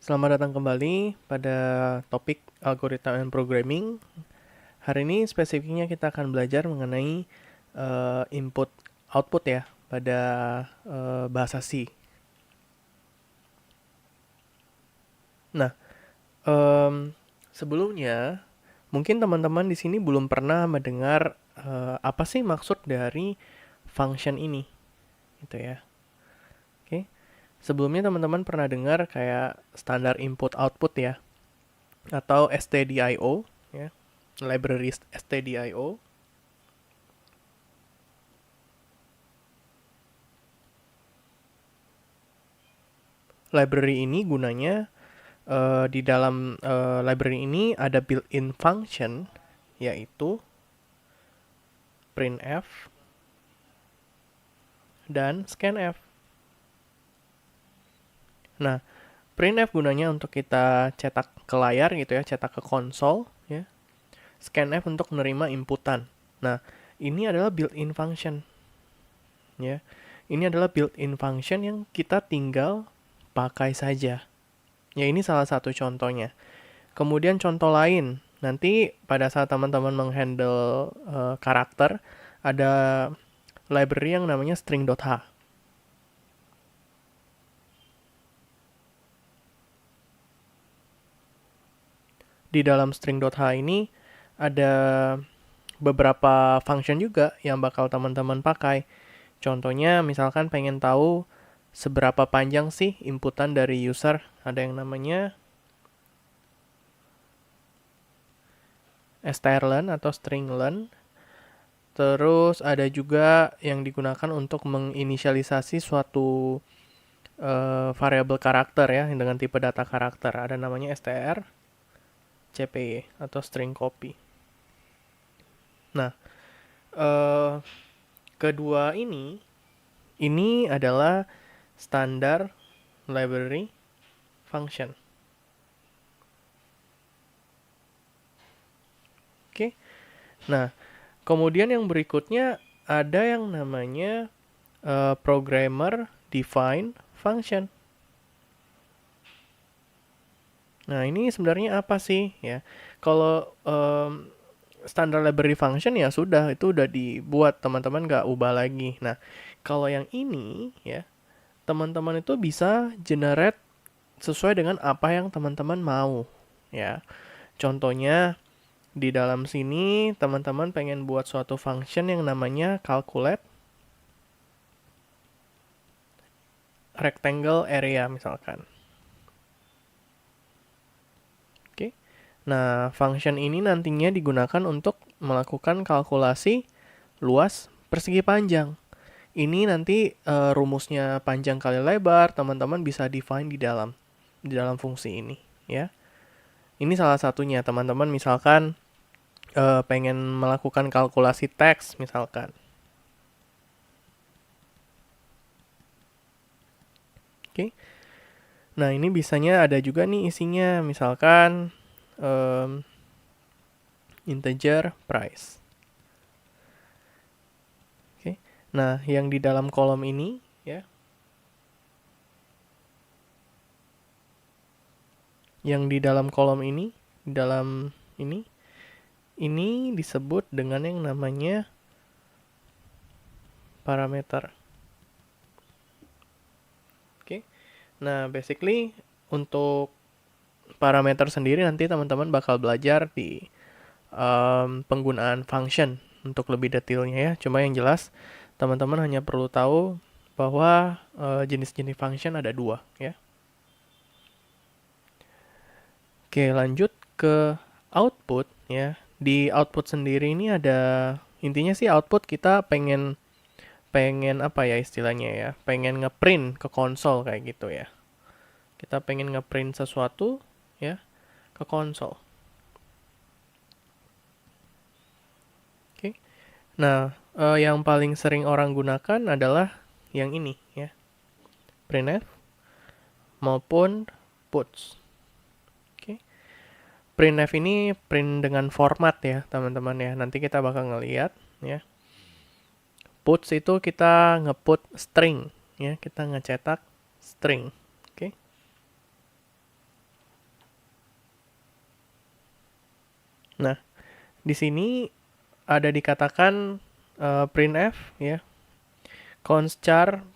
Selamat datang kembali pada topik algoritma and programming. Hari ini spesifiknya kita akan belajar mengenai input output ya pada bahasa C. Nah, sebelumnya mungkin teman-teman di sini belum pernah mendengar apa sih maksud dari function ini, gitu ya. Oke, sebelumnya teman-teman pernah dengar kayak standar input output ya, atau stdio ya, library stdio. Library ini gunanya di dalam library ini ada built-in function yaitu printf dan scanf. Nah, printf gunanya untuk kita cetak ke layar gitu ya, cetak ke konsol ya. Scanf untuk menerima inputan. Nah, ini adalah built-in function ya. Ini adalah built-in function yang kita tinggal pakai saja. Ya, ini salah satu contohnya. Kemudian contoh lain, nanti pada saat teman-teman menghandle karakter, ada library yang namanya string.h. Di dalam string.h ini ada beberapa function juga yang bakal teman-teman pakai. Contohnya misalkan pengen tahu seberapa panjang sih inputan dari user, ada yang namanya strlen atau stringlen. Terus ada juga yang digunakan untuk menginisialisasi suatu variabel karakter ya dengan tipe data karakter. Ada namanya str, cpy atau string copy. Nah, eh, kedua ini adalah standar library function. Oke. Nah, kemudian yang berikutnya ada yang namanya programmer define function. Nah, ini sebenarnya apa sih ya? Kalau standar library function ya sudah, itu udah dibuat, teman-teman nggak ubah lagi. Nah, kalau yang ini ya, teman-teman itu bisa generate sesuai dengan apa yang teman-teman mau ya. Contohnya di dalam sini teman-teman pengen buat suatu function yang namanya calculate rectangle area misalkan. Oke. Nah, function ini nantinya digunakan untuk melakukan kalkulasi luas persegi panjang. Ini nanti rumusnya panjang kali lebar, teman-teman bisa define di dalam fungsi ini, ya. Ini salah satunya, teman-teman misalkan pengen melakukan kalkulasi teks misalkan. Oke. Nah, ini bisanya ada juga nih isinya, misalkan integer price. Oke. Nah, yang di dalam kolom ini ya. Yang di dalam kolom ini, di dalam ini disebut dengan yang namanya parameter. Oke. Nah, basically untuk parameter sendiri nanti teman-teman bakal belajar di penggunaan function untuk lebih detailnya ya. Cuma yang jelas teman-teman hanya perlu tahu bahwa jenis-jenis function ada 2 ya. Oke, lanjut ke output ya. Di output sendiri ini ada, intinya sih output kita pengen apa ya istilahnya ya, pengen ngeprint ke konsol kayak gitu ya. Kita pengen ngeprint sesuatu ya ke konsol. Oke. Nah, yang paling sering orang gunakan adalah yang ini ya. Printf maupun puts. Oke. Printf ini print dengan format ya, teman-teman ya. Nanti kita bakal ngeliat ya. Puts itu kita nge-put string ya, kita ngecetak string. Oke. Nah, di sini ada dikatakan printf ya, const char,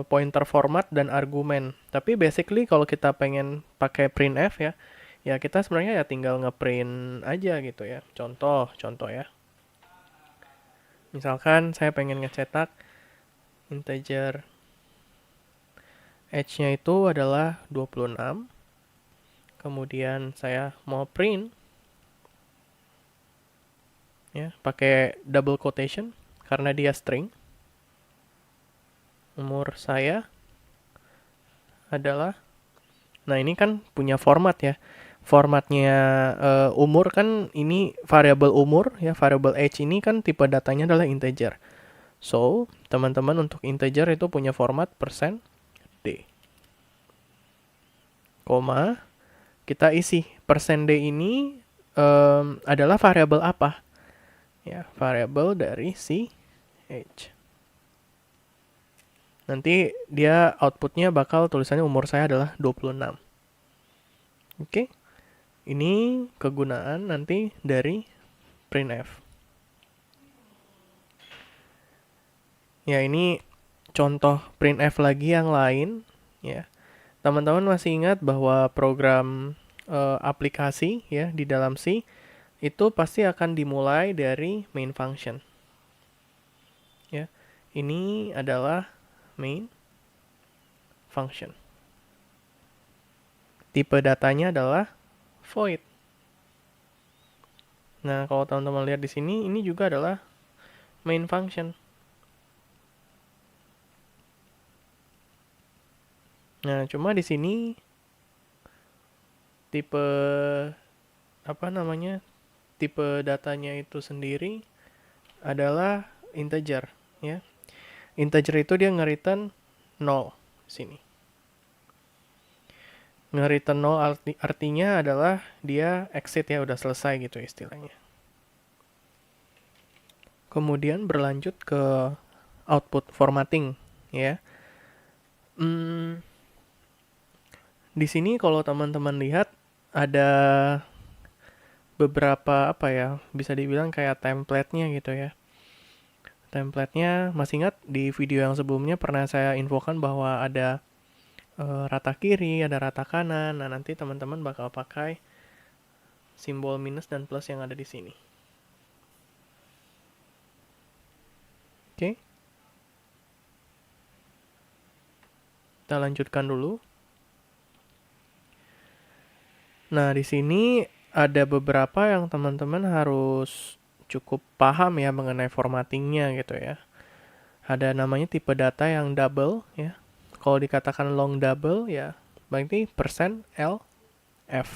pointer format dan argumen. Tapi basically kalau kita pengen pakai printf ya, ya kita sebenarnya ya tinggal ngeprint aja gitu ya. Contoh ya. Misalkan saya pengen ngecetak integer h-nya itu adalah 26. Kemudian saya mau print ya, pakai double quotation karena dia string. Umur saya adalah, nah ini kan punya format ya. Formatnya umur kan ini variabel umur ya, variabel age ini kan tipe datanya adalah integer. So, teman-teman untuk integer itu punya format %d. Koma, kita isi %d ini adalah variabel apa? Ya, variabel dari si age. Nanti dia outputnya bakal tulisannya umur saya adalah 26. Oke. Ini kegunaan nanti dari printf. Ya, ini contoh printf lagi yang lain ya. Teman-teman masih ingat bahwa program aplikasi ya di dalam C itu pasti akan dimulai dari main function. Ya. Ini adalah main function. Tipe datanya adalah void. Nah, kalau teman-teman lihat di sini, ini juga adalah main function. Nah, cuma di sini tipe tipe datanya itu sendiri adalah integer, ya. Integer itu dia nge-return 0 sini. Nge-return 0 artinya adalah dia exit ya, udah selesai gitu istilahnya. Kemudian berlanjut ke output formatting, ya. Di sini kalau teman-teman lihat ada beberapa bisa dibilang kayak template-nya gitu ya. Template-nya masih ingat di video yang sebelumnya pernah saya infokan bahwa ada rata kiri, ada rata kanan. Nah, nanti teman-teman bakal pakai simbol minus dan plus yang ada di sini. Oke. Kita lanjutkan dulu. Nah, di sini ada beberapa yang teman-teman harus cukup paham ya mengenai formattingnya gitu ya. Ada namanya tipe data yang double ya. Kalau dikatakan long double ya berarti %lf.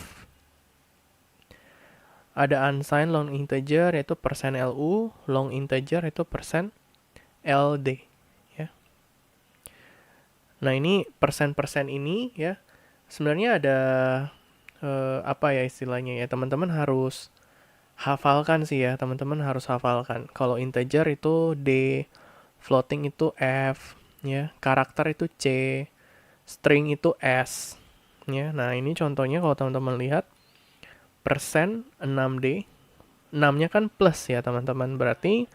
Ada unsigned long integer yaitu %lu, long integer itu %ld ya. Nah, ini persen ini ya sebenarnya ada istilahnya ya, teman-teman harus hafalkan sih ya, teman-teman harus hafalkan. Kalau integer itu D, floating itu F, ya, karakter itu C, string itu S, ya. Nah, ini contohnya kalau teman-teman lihat, persen 6D, 6-nya kan plus ya teman-teman, berarti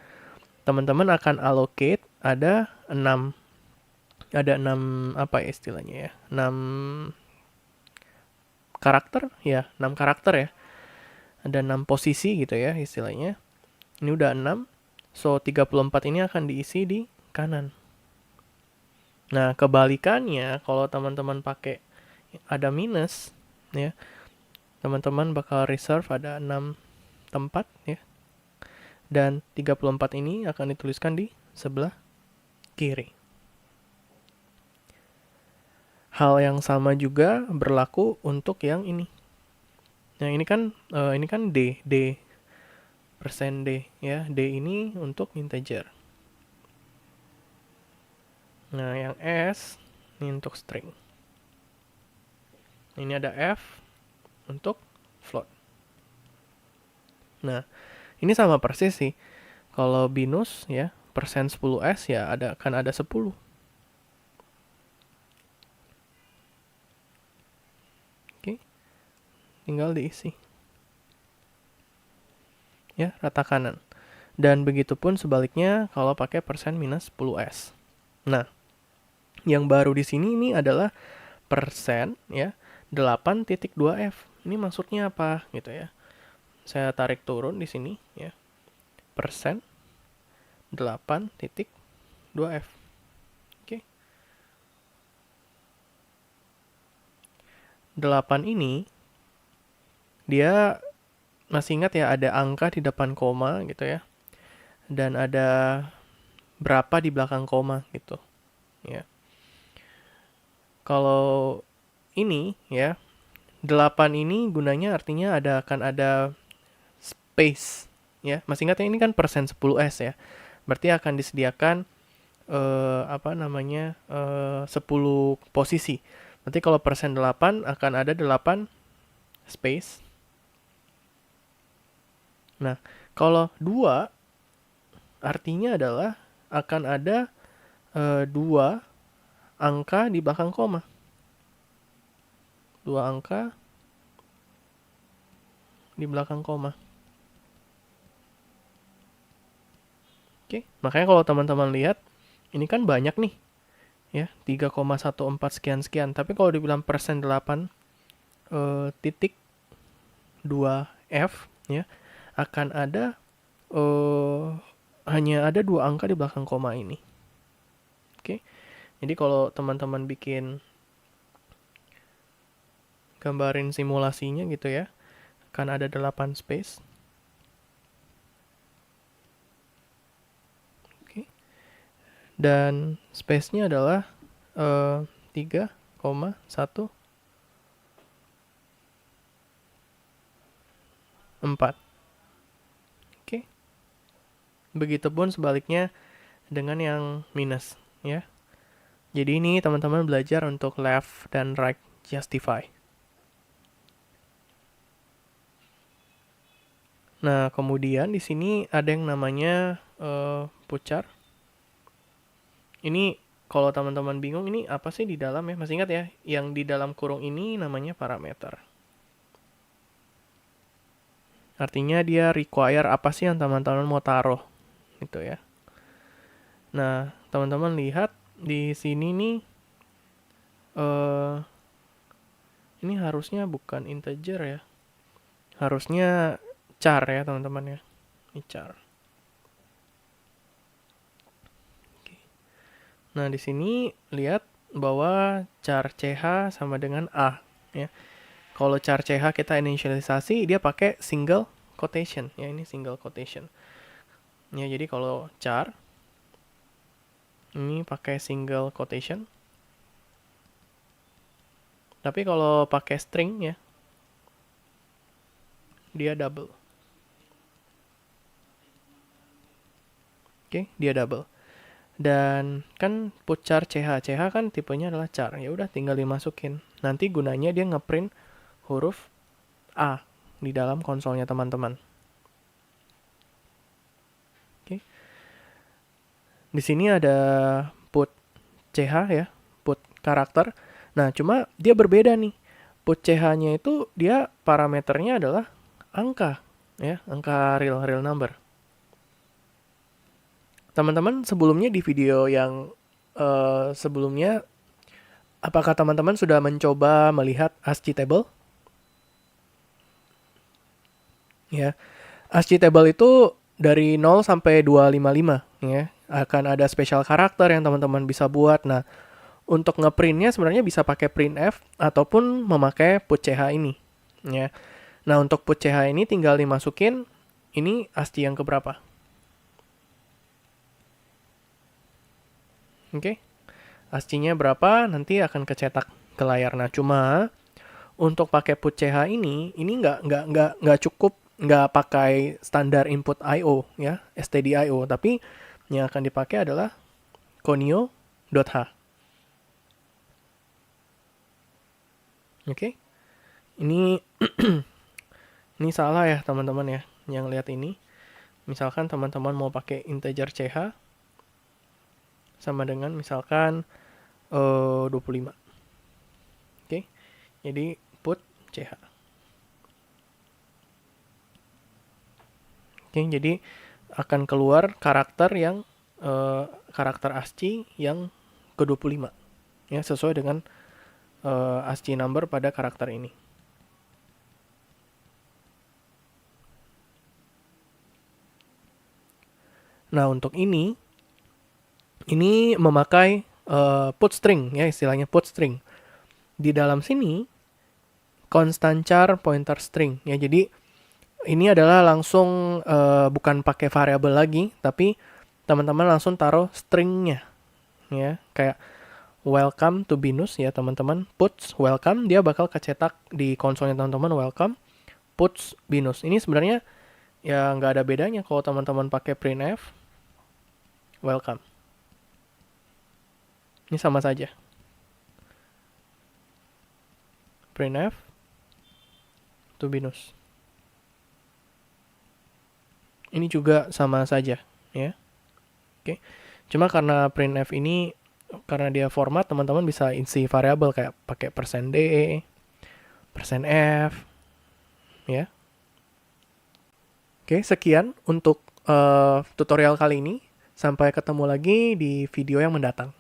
teman-teman akan allocate ada 6 istilahnya ya, 6 karakter ya, 6 karakter ya. Ada 6 posisi gitu ya istilahnya. Ini udah 6. So 34 ini akan diisi di kanan. Nah, kebalikannya kalau teman-teman pakai ada minus ya, teman-teman bakal reserve ada 6 tempat ya. Dan 34 ini akan dituliskan di sebelah kiri. Hal yang sama juga berlaku untuk yang ini. Nah, ini kan D persen D ya. D ini untuk integer. Nah, yang S ini untuk string. Ini ada F untuk float. Nah, ini sama persis sih. Kalau binus ya, persen 10S ya akan ada 10. Oke. Tinggal diisi. ya, rata kanan. Dan begitu pun sebaliknya kalau pakai persen minus 10s. Nah, yang baru di sini ini adalah persen ya 8.2f. Ini maksudnya apa gitu ya? Saya tarik turun di sini ya. Persen 8.2f. Oke. 8 ini dia masih ingat ya, ada angka di depan koma gitu ya. Dan ada berapa di belakang koma gitu ya. Kalau ini ya, 8 ini gunanya artinya akan ada space ya. Masih ingat ya, ini kan persen 10s ya. Berarti akan disediakan 10 posisi. Nanti kalau persen 8 akan ada 8 space. Nah, kalau 2 artinya adalah akan ada 2 angka di belakang koma. 2 angka di belakang koma. Oke, makanya kalau teman-teman lihat, ini kan banyak nih, ya 3,14 sekian-sekian. Tapi kalau dibilang persen 8 titik 2F, ya, akan ada hanya ada 2 angka di belakang koma ini. Oke, jadi kalau teman-teman bikin gambarin simulasinya gitu ya, akan ada 8 space. Oke. Dan space-nya adalah 3,14. Oke. Begitupun sebaliknya dengan yang minus ya. Jadi ini teman-teman belajar untuk left dan right justify. Nah, kemudian di sini ada yang namanya puchar. Ini kalau teman-teman bingung ini apa sih di dalam ya? Masih ingat ya, yang di dalam kurung ini namanya parameter. Artinya dia require apa sih yang teman-teman mau taruh gitu ya. Nah, teman-teman lihat di sini nih ini harusnya bukan integer ya. Harusnya char ya, teman-teman ya. Ini char. Nah, di sini lihat bahwa char CH sama dengan A ya. Kalau char CH kita initialisasi, dia pakai single quotation ya, ini single quotation. Ya, jadi kalau char ini pakai single quotation. Tapi kalau pakai string ya, dia double. Oke, dia double. Dan kan put char CH. CH kan tipenya adalah char. Ya udah tinggal dimasukin. Nanti gunanya dia ngeprint huruf A di dalam konsolnya teman-teman. Oke. Di sini ada put CH ya, put karakter. Nah, cuma dia berbeda nih. Put CH-nya itu dia parameternya adalah angka ya, angka real number. Teman-teman sebelumnya di video yang sebelumnya, apakah teman-teman sudah mencoba melihat ASCII table? Ya, ASCII table itu dari 0 sampai 255 ya. Akan ada special karakter yang teman-teman bisa buat. Nah, untuk ngeprintnya sebenarnya bisa pakai printf ataupun memakai putch ini ya. Nah, untuk putch ini tinggal dimasukin ini ASCII yang keberapa. Oke. ASCII-nya berapa nanti akan kecetak ke layar. Nah, cuma untuk pakai put ini nggak cukup, nggak pakai standar input I/O ya, stdio, tapi yang akan dipakai adalah conio.h. Oke. Ini ini salah ya teman-teman ya, yang lihat ini. Misalkan teman-teman mau pakai integer ch sama dengan misalkan 25. Oke. Jadi put ch. Oke, jadi akan keluar karakter yang karakter ASCII yang ke-25 ya, sesuai dengan ASCII number pada karakter ini. Nah, untuk ini memakai put string ya, istilahnya put string. Di dalam sini constant char pointer string ya. Jadi ini adalah langsung bukan pakai variabel lagi, tapi teman-teman langsung taruh stringnya ya, kayak welcome to Binus ya teman-teman, puts welcome, dia bakal kecetak di konsolnya teman-teman welcome puts Binus. Ini sebenarnya ya nggak ada bedanya kalau teman-teman pakai printf welcome. Ini sama saja. Printf to Binus. Ini juga sama saja ya. Oke. Cuma karena printf ini karena dia format, teman-teman bisa isi variabel kayak pakai %d, %f ya. Oke, sekian untuk tutorial kali ini. Sampai ketemu lagi di video yang mendatang.